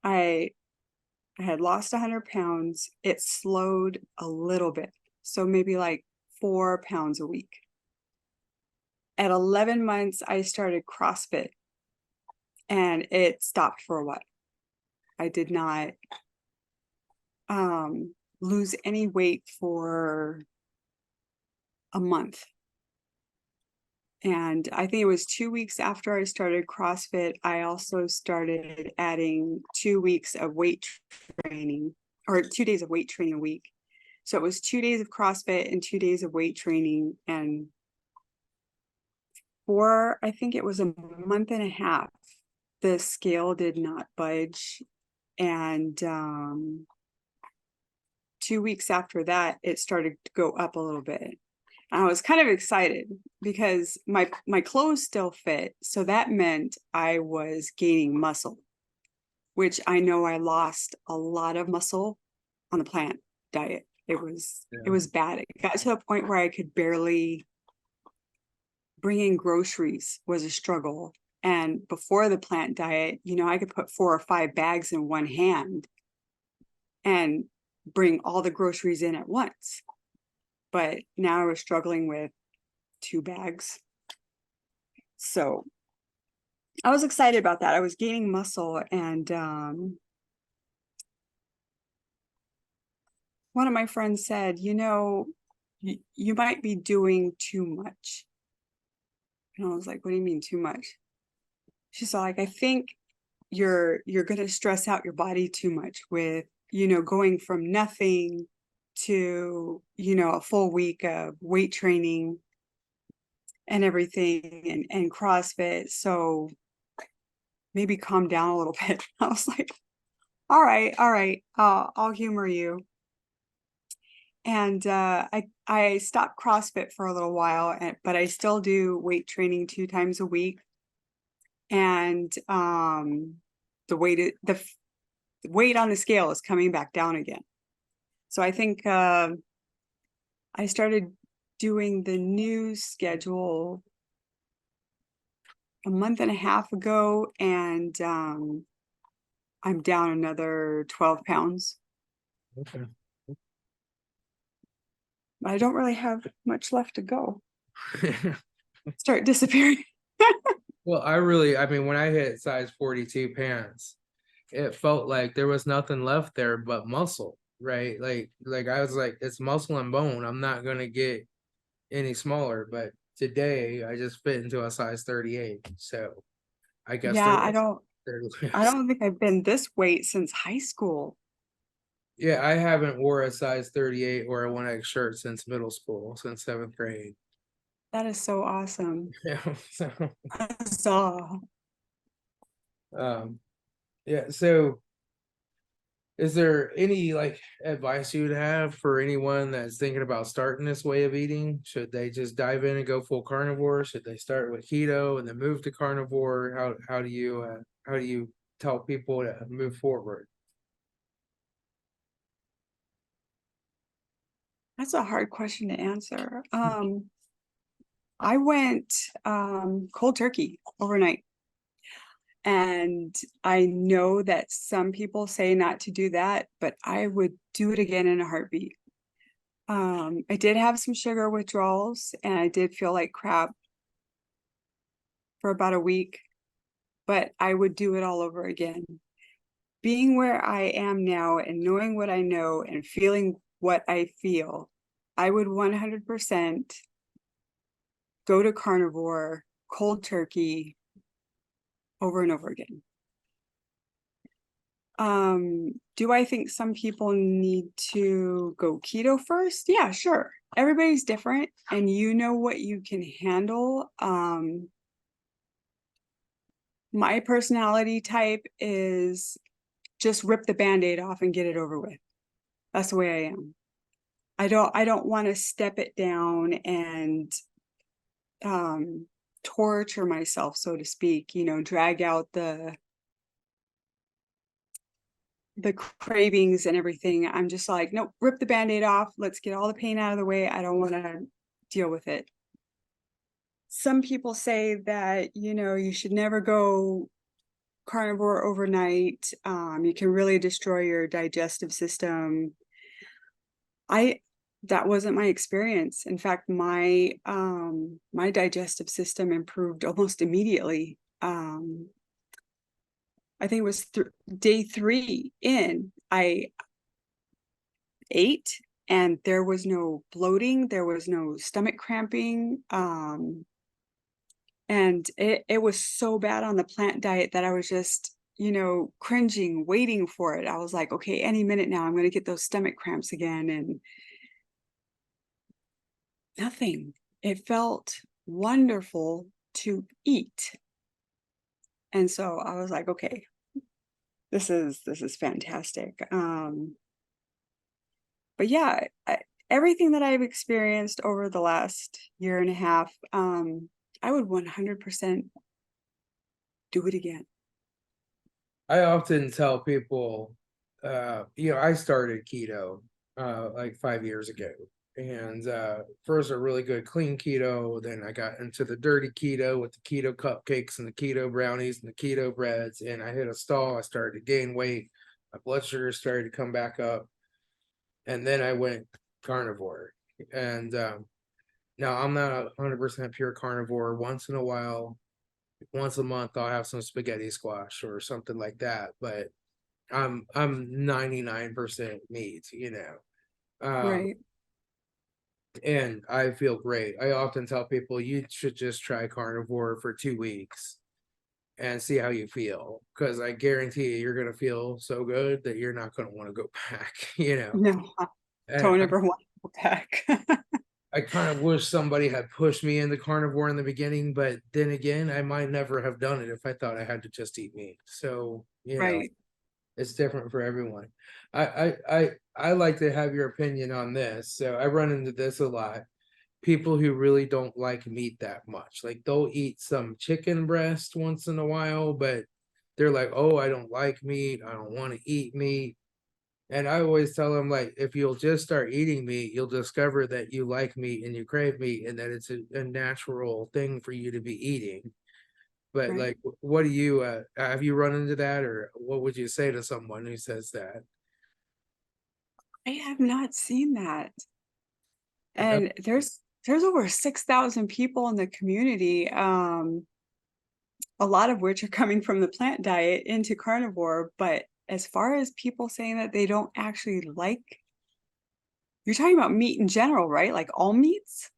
I had lost 100 pounds. It slowed a little bit. So maybe like 4 pounds a week. At 11 months, I started CrossFit and it stopped for a while. I did not lose any weight for a month. And I think it was 2 weeks after I started CrossFit, I also started adding 2 weeks of weight training, or 2 days of weight training a week. So it was 2 days of CrossFit and 2 days of weight training. And for, I think it was a month and a half, the scale did not budge. And 2 weeks after that, it started to go up a little bit. I was kind of excited because my clothes still fit. So that meant I was gaining muscle, which I know I lost a lot of muscle on the plant diet. It was Yeah. it was bad. It got to a point where I could barely bringing groceries was a struggle. And before the plant diet, I could put 4 or 5 bags in one hand and bring all the groceries in at once. But now I was struggling with 2 bags. So I was excited about that. I was gaining muscle, and one of my friends said, you might be doing too much. And I was like, what do you mean too much? She's like, I think you're going to stress out your body too much with, going from nothing to, a full week of weight training and everything, and CrossFit. So maybe calm down a little bit. I was like, all right, I'll humor you. And I stopped CrossFit for a little while, but I still do weight training 2 times a week. And the weight on the scale is coming back down again. So I think I started doing the new schedule a month and a half ago, and I'm down another 12 pounds. Okay. I don't really have much left to go. Start disappearing. Well, I mean, when I hit size 42 pants, it felt like there was nothing left there but muscle, right? Like I was like, it's muscle and bone. I'm not gonna get any smaller. But today I just fit into a size 38. So I guess Yeah, there I lives. don't think I've been this weight since high school. Yeah, I haven't wore a size 38 or a 1X shirt since middle school, since 7th grade. That is so awesome. Yeah. So Huzzah. um yeah, so is there any like advice you would have for anyone that's thinking about starting this way of eating? Should they just dive in and go full carnivore? Should they start with keto and then move to carnivore? How do you tell people to move forward? That's a hard question to answer. I went cold turkey overnight. And I know that some people say not to do that, but I would do it again in a heartbeat. I did have some sugar withdrawals, and I did feel like crap for about a week, but I would do it all over again. Being where I am now and knowing what I know and feeling what I feel, I would 100% go to carnivore, cold turkey over and over again. Do I think some people need to go keto first? Yeah, sure. Everybody's different, and you know what you can handle. My personality type is just rip the band-aid off and get it over with. That's the way I am. I don't want to step it down and torture myself, so to speak, drag out the cravings and everything. I'm just like, nope, rip the band-aid off. Let's get all the pain out of the way. I don't want to deal with it. Some people say that, you should never go carnivore overnight. You can really destroy your digestive system. That wasn't my experience. In fact, my digestive system improved almost immediately. I think it was day 3 in, I ate, and there was no bloating, there was no stomach cramping. And it was so bad on the plant diet that I was just, cringing, waiting for it. I was like, okay, any minute now, I'm going to get those stomach cramps again. And nothing. It felt wonderful to eat. And so I was like, okay, this is fantastic. But yeah, everything that I've experienced over the last year and a half, I would 100% do it again. I often tell people, I started keto like 5 years ago, And first a really good clean keto, then I got into the dirty keto with the keto cupcakes and the keto brownies and the keto breads, and I hit a stall. I started to gain weight, my blood sugar started to come back up, and then I went carnivore. And now I'm not 100% pure carnivore. Once in a while, once a month, I'll have some spaghetti squash or something like that, but I'm 99% meat, Right. and I feel great. I often tell people you should just try carnivore for 2 weeks and see how you feel, because I guarantee you, you're going to feel so good that you're not going to want to go back. No, I And don't ever want to go back. I kind of wish somebody had pushed me into carnivore in the beginning, but then again, I might never have done it if I thought I had to just eat meat. So, Right. it's different for everyone. I like to have your opinion on this. So I run into this a lot. People who really don't like meat that much. Like they'll eat some chicken breast once in a while, but they're like, "Oh, I don't like meat. I don't want to eat meat." And I always tell them, like, if you'll just start eating meat, you'll discover that you like meat and you crave meat and that it's a natural thing for you to be eating. But Right. like, what do you have you run into that, or what would you say to someone who says that? I have not seen that. Uh, And there's over 6,000 people in the community, a lot of which are coming from the plant diet into carnivore. But as far as people saying that they don't actually like, you're talking about meat in general, right? Like all meats?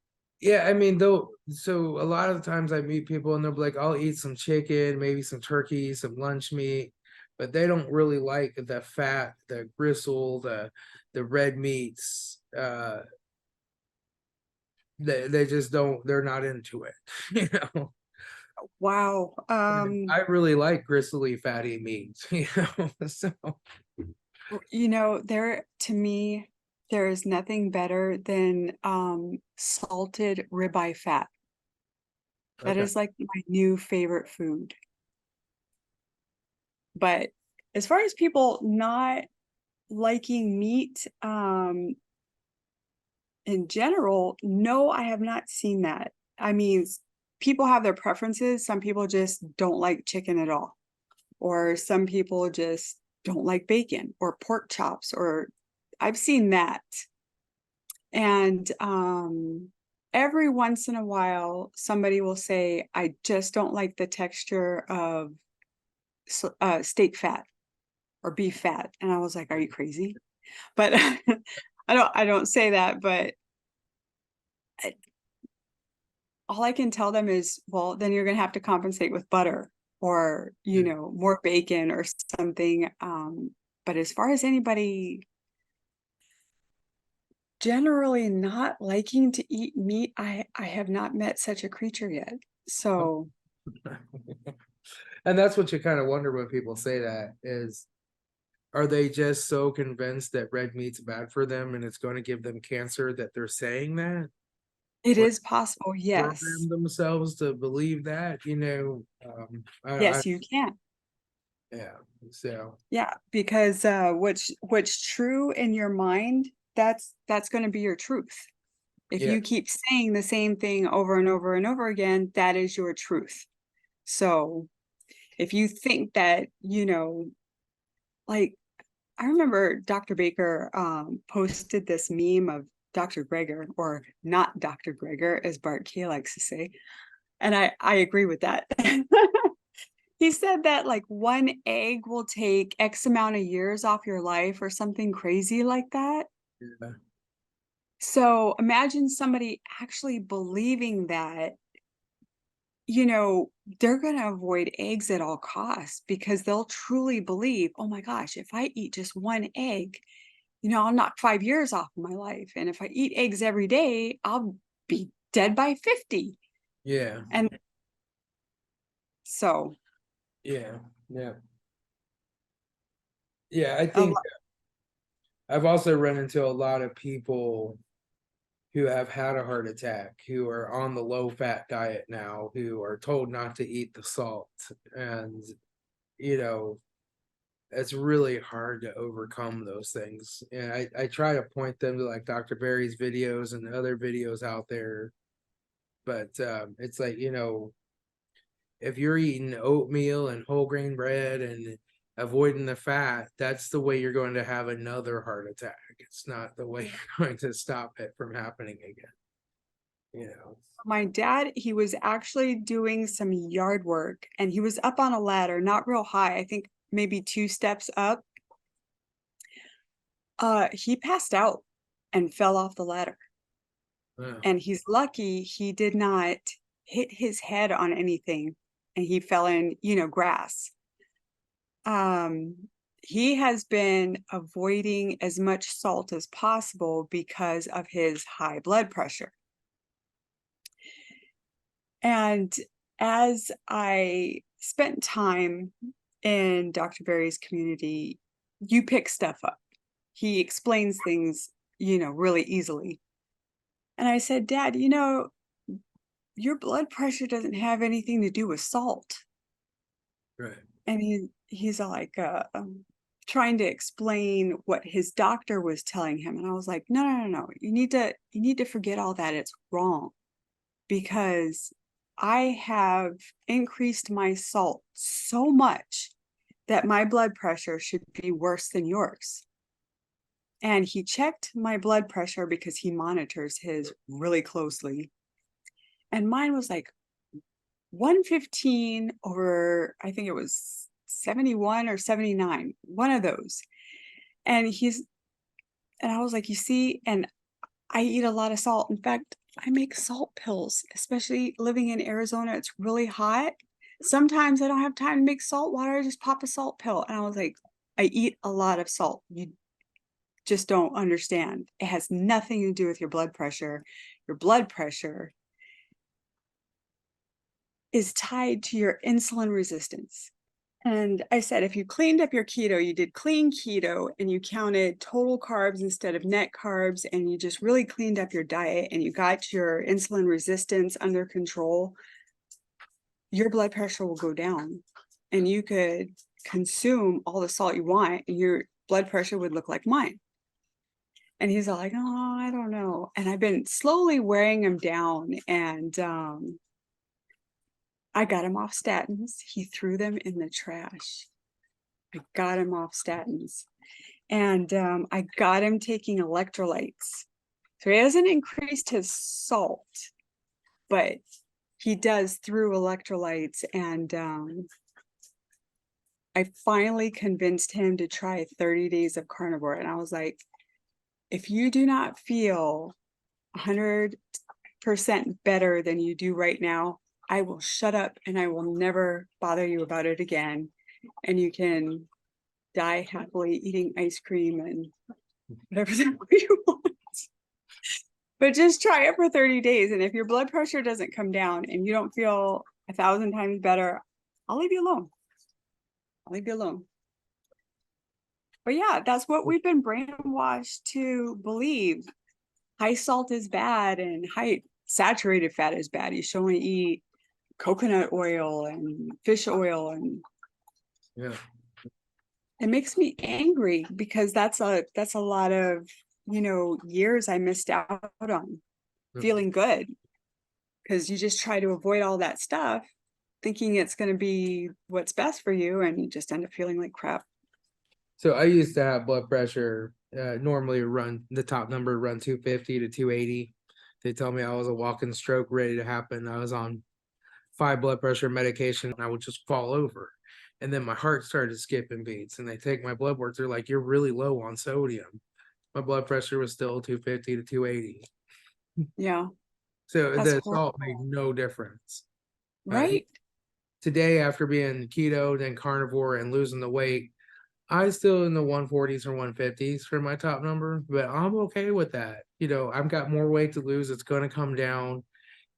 Yeah, I mean, though, so a lot of the times I meet people and they'll be like, I'll eat some chicken, maybe some turkey, some lunch meat, but they don't really like the fat, the gristle, the red meats. They just don't, they're not into it, you know. Wow. And I really like gristly fatty meats, So There to me, there is nothing better than salted ribeye fat. That okay. is like my new favorite food. But as far as people not liking meat, in general, no, I have not seen that. I mean, people have their preferences. Some people just don't like chicken at all, or some people just don't like bacon or pork chops, or I've seen that. And every once in a while, somebody will say, I just don't like the texture of steak fat or beef fat. And I was like, are you crazy? But I don't say that, but I- all I can tell them is, well, then you're gonna have to compensate with butter or, more bacon or something. But as far as anybody generally not liking to eat meat, I have not met such a creature yet. So And that's what you kind of wonder when people say that is, are they just so convinced that red meat's bad for them and it's going to give them cancer that they're saying that? it Or is possible, yes. program themselves to believe that, Yes, you can. yeah, so Yeah, because what's true in your mind, that's going to be your truth. If yeah, you keep saying the same thing over and over and over again, that is your truth. So if you think that, like I remember Dr. Baker posted this meme of Dr. Greger, or not Dr. Greger, as Bart K likes to say. And I agree with that. He said that like one egg will take X amount of years off your life or something crazy like that. yeah, So imagine somebody actually believing that, they're going to avoid eggs at all costs because they'll truly believe, oh my gosh, if I eat just one egg, I'll knock 5 years off of my life. And if I eat eggs every day, I'll be dead by 50. yeah, And so yeah, yeah, yeah. I a think lot, I've also run into a lot of people who have had a heart attack, who are on the low fat diet now, who are told not to eat the salt. And, you know, it's really hard to overcome those things. And I try to point them to like Dr. Barry's videos and other videos out there. But it's like, if you're eating oatmeal and whole grain bread and avoiding the fat, that's the way you're going to have another heart attack. It's not the way you're going to stop it from happening again. You know. My dad, he was actually doing some yard work and he was up on a ladder, not real high, I think maybe 2 steps up. He passed out and fell off the ladder. Wow. And he's lucky he did not hit his head on anything and he fell in, grass. He has been avoiding as much salt as possible because of his high blood pressure. And as I spent time in Dr. Barry's community, you pick stuff up. He explains things, really easily. And I said, Dad, your blood pressure doesn't have anything to do with salt. Right. And he's like trying to explain what his doctor was telling him. And I was like, no. You need to forget all that. It's wrong. Because I have increased my salt so much that my blood pressure should be worse than yours. And he checked my blood pressure because he monitors his really closely. And mine was like 115 over, I think it was 71 or 79, one of those. And I was like, you see, and I eat a lot of salt. In fact, I make salt pills, especially living in Arizona. It's really hot. Sometimes I don't have time to make salt water. I just pop a salt pill. And I was like, I eat a lot of salt. You just don't understand. It has nothing to do with your blood pressure. Your blood pressure is tied to your insulin resistance. And I said, if you cleaned up your keto, you did clean keto and you counted total carbs instead of net carbs, and you just really cleaned up your diet and you got your insulin resistance under control, your blood pressure will go down and you could consume all the salt you want and your blood pressure would look like mine. And he's all like, oh, I don't know. And I've been slowly wearing him down, and I got him off statins. He threw them in the trash. I got him off statins. And I got him taking electrolytes. So he hasn't increased his salt, but he does through electrolytes. And I finally convinced him to try 30 days of carnivore. And I was like, if you do not feel 100% better than you do right now, I will shut up and I will never bother you about it again. And you can die happily eating ice cream and whatever you want. But just try it for 30 days. And if your blood pressure doesn't come down and you don't feel 1,000 times better, I'll leave you alone. I'll leave you alone. But yeah, that's what we've been brainwashed to believe. High salt is bad and high saturated fat is bad. You should only eat coconut oil and fish oil, and Yeah. it makes me angry because that's a lot of years I missed out on feeling good, because you just try to avoid all that stuff thinking it's going to be what's best for you, and you just end up feeling like crap. So I used to have blood pressure, normally run the top number, run 250 to 280. They tell me I was a walking stroke ready to happen. I was on 5 blood pressure medication and I would just fall over. And then my heart started skipping beats, and they take my blood work. They're like, you're really low on sodium. My blood pressure was still 250 to 280. Yeah, So that's the horrible. salt made no difference. Right? Today, after being keto, then carnivore, and losing the weight, I still in the 140s or 150s for my top number, but I'm okay with that. I've got more weight to lose. It's going to come down.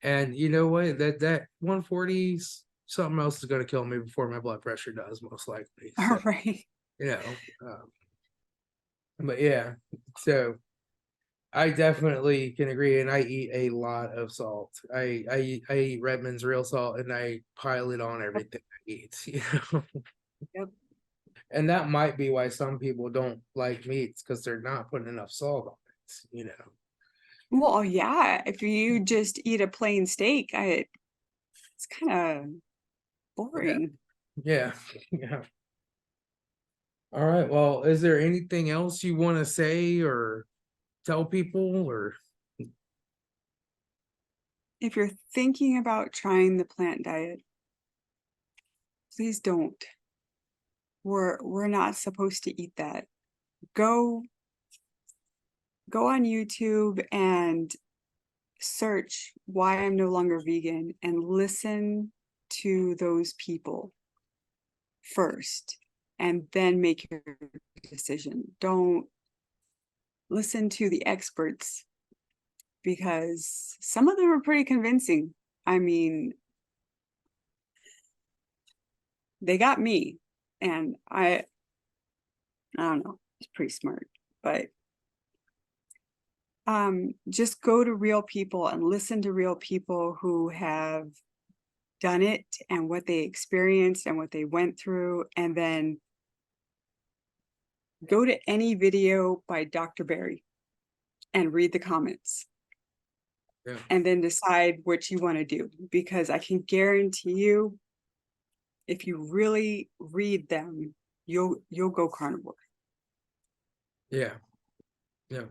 And you know what? That 140s, something else is going to kill me before my blood pressure does, most likely. All So, right. you know, but yeah, so I definitely can agree. And I eat a lot of salt. I eat Redmond's real salt, and I pile it on everything I eat. Yep. And that might be why some people don't like meats, because they're not putting enough salt on it. Well, yeah, if you just eat a plain steak, it's kind of Yeah. boring. Yeah. Yeah. All right. Well, is there anything else you want to say or tell people or If you're thinking about trying the plant diet, please don't. We're not supposed to eat that. Go go on YouTube and search why I'm no longer vegan and listen to those people first and then make your decision. Don't listen to the experts because some of them are pretty convincing. I mean, they got me and I don't know, it's pretty smart, but just go to real people and listen to real people who have done it and what they experienced and what they went through, and then go to any video by Dr. Berry and read the comments yeah. and then decide what you want to do, because I can guarantee you if you really read them, you'll go carnivore. Yeah. Yeah.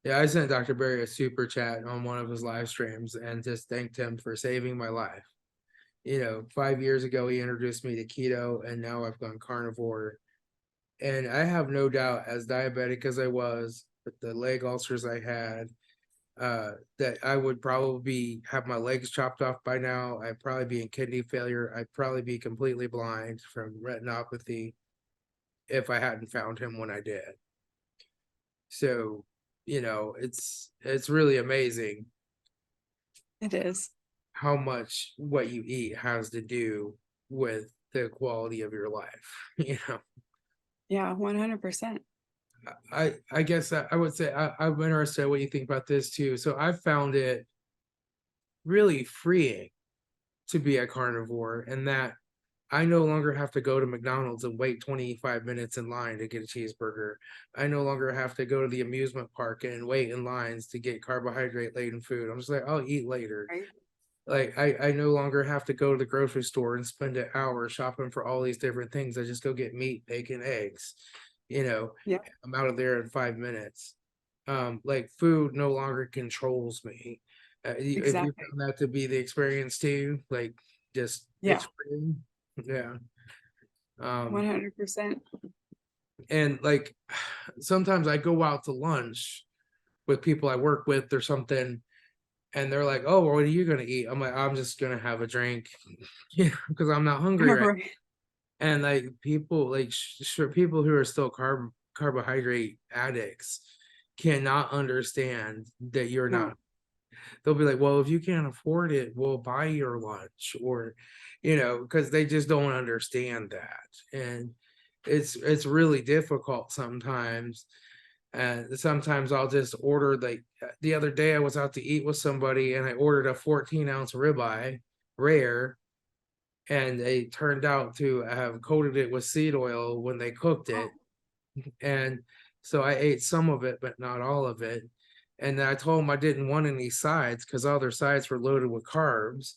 Yeah, I sent Dr. Berry a super chat on one of his live streams and just thanked him for saving my life. 5 years ago, he introduced me to keto, and now I've gone carnivore. And I have no doubt, as diabetic as I was, with the leg ulcers I had, that I would probably have my legs chopped off by now. I'd probably be in kidney failure. I'd probably be completely blind from retinopathy if I hadn't found him when I did. So, it's really amazing It is. how much what you eat has to do with the quality of your life. Yeah, 100%. I guess I would say I'm interested in what you think about this too. So I found it really freeing to be a carnivore, and that I no longer have to go to McDonald's and wait 25 minutes in line to get a cheeseburger. I no longer have to go to the amusement park and wait in lines to get carbohydrate laden food. I'm just like, I'll eat later. Right? Like I no longer have to go to the grocery store and spend an hour shopping for all these different things. I just go get meat, bacon, eggs. Yeah, I'm out of there in 5 minutes. Like food no longer controls me. If you exactly. found that to be the experience too, like just Yeah, it's free. Yeah. Um, 100%. and like sometimes I go out to lunch with people I work with or something, and they're like, "Oh, well, what are you gonna eat?" I'm like, "I'm just gonna have a drink," because I'm not hungry right. Right. And like people, like sure, people who are still carbohydrate addicts cannot understand that you're No, not. They'll be like, "Well, if you can't afford it, we'll buy your lunch," or, because they just don't understand that, and it's really difficult sometimes. And sometimes I'll just order, like the other day I was out to eat with somebody and I ordered a 14-ounce ribeye, rare, and they turned out to have coated it with seed oil when they cooked it. oh, And so I ate some of it, but not all of it. And then I told them I didn't want any sides because all their sides were loaded with carbs.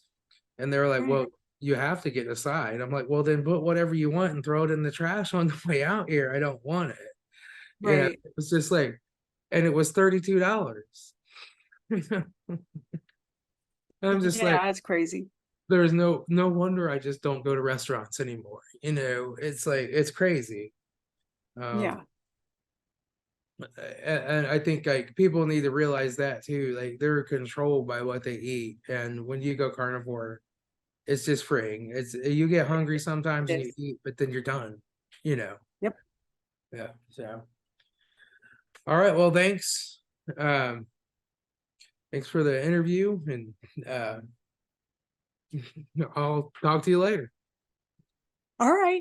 And they were like, right, well, you have to get a side. I'm like, well, then put whatever you want and throw it in the trash on the way out here. I don't want it. right. It's just like, and it was $32. I'm just like, Yeah, it's crazy. there's no wonder I just don't go to restaurants anymore. It's like it's crazy. Um, Yeah, and I think like people need to realize that too. Like they're controlled by what they eat, and when you go carnivore, it's just freeing. It's you get hungry sometimes it and you is. eat, but then you're done. You know. Yep. Yeah. So, all right. Well, thanks. Um, thanks for the interview, and uh, I'll talk to you later. All right.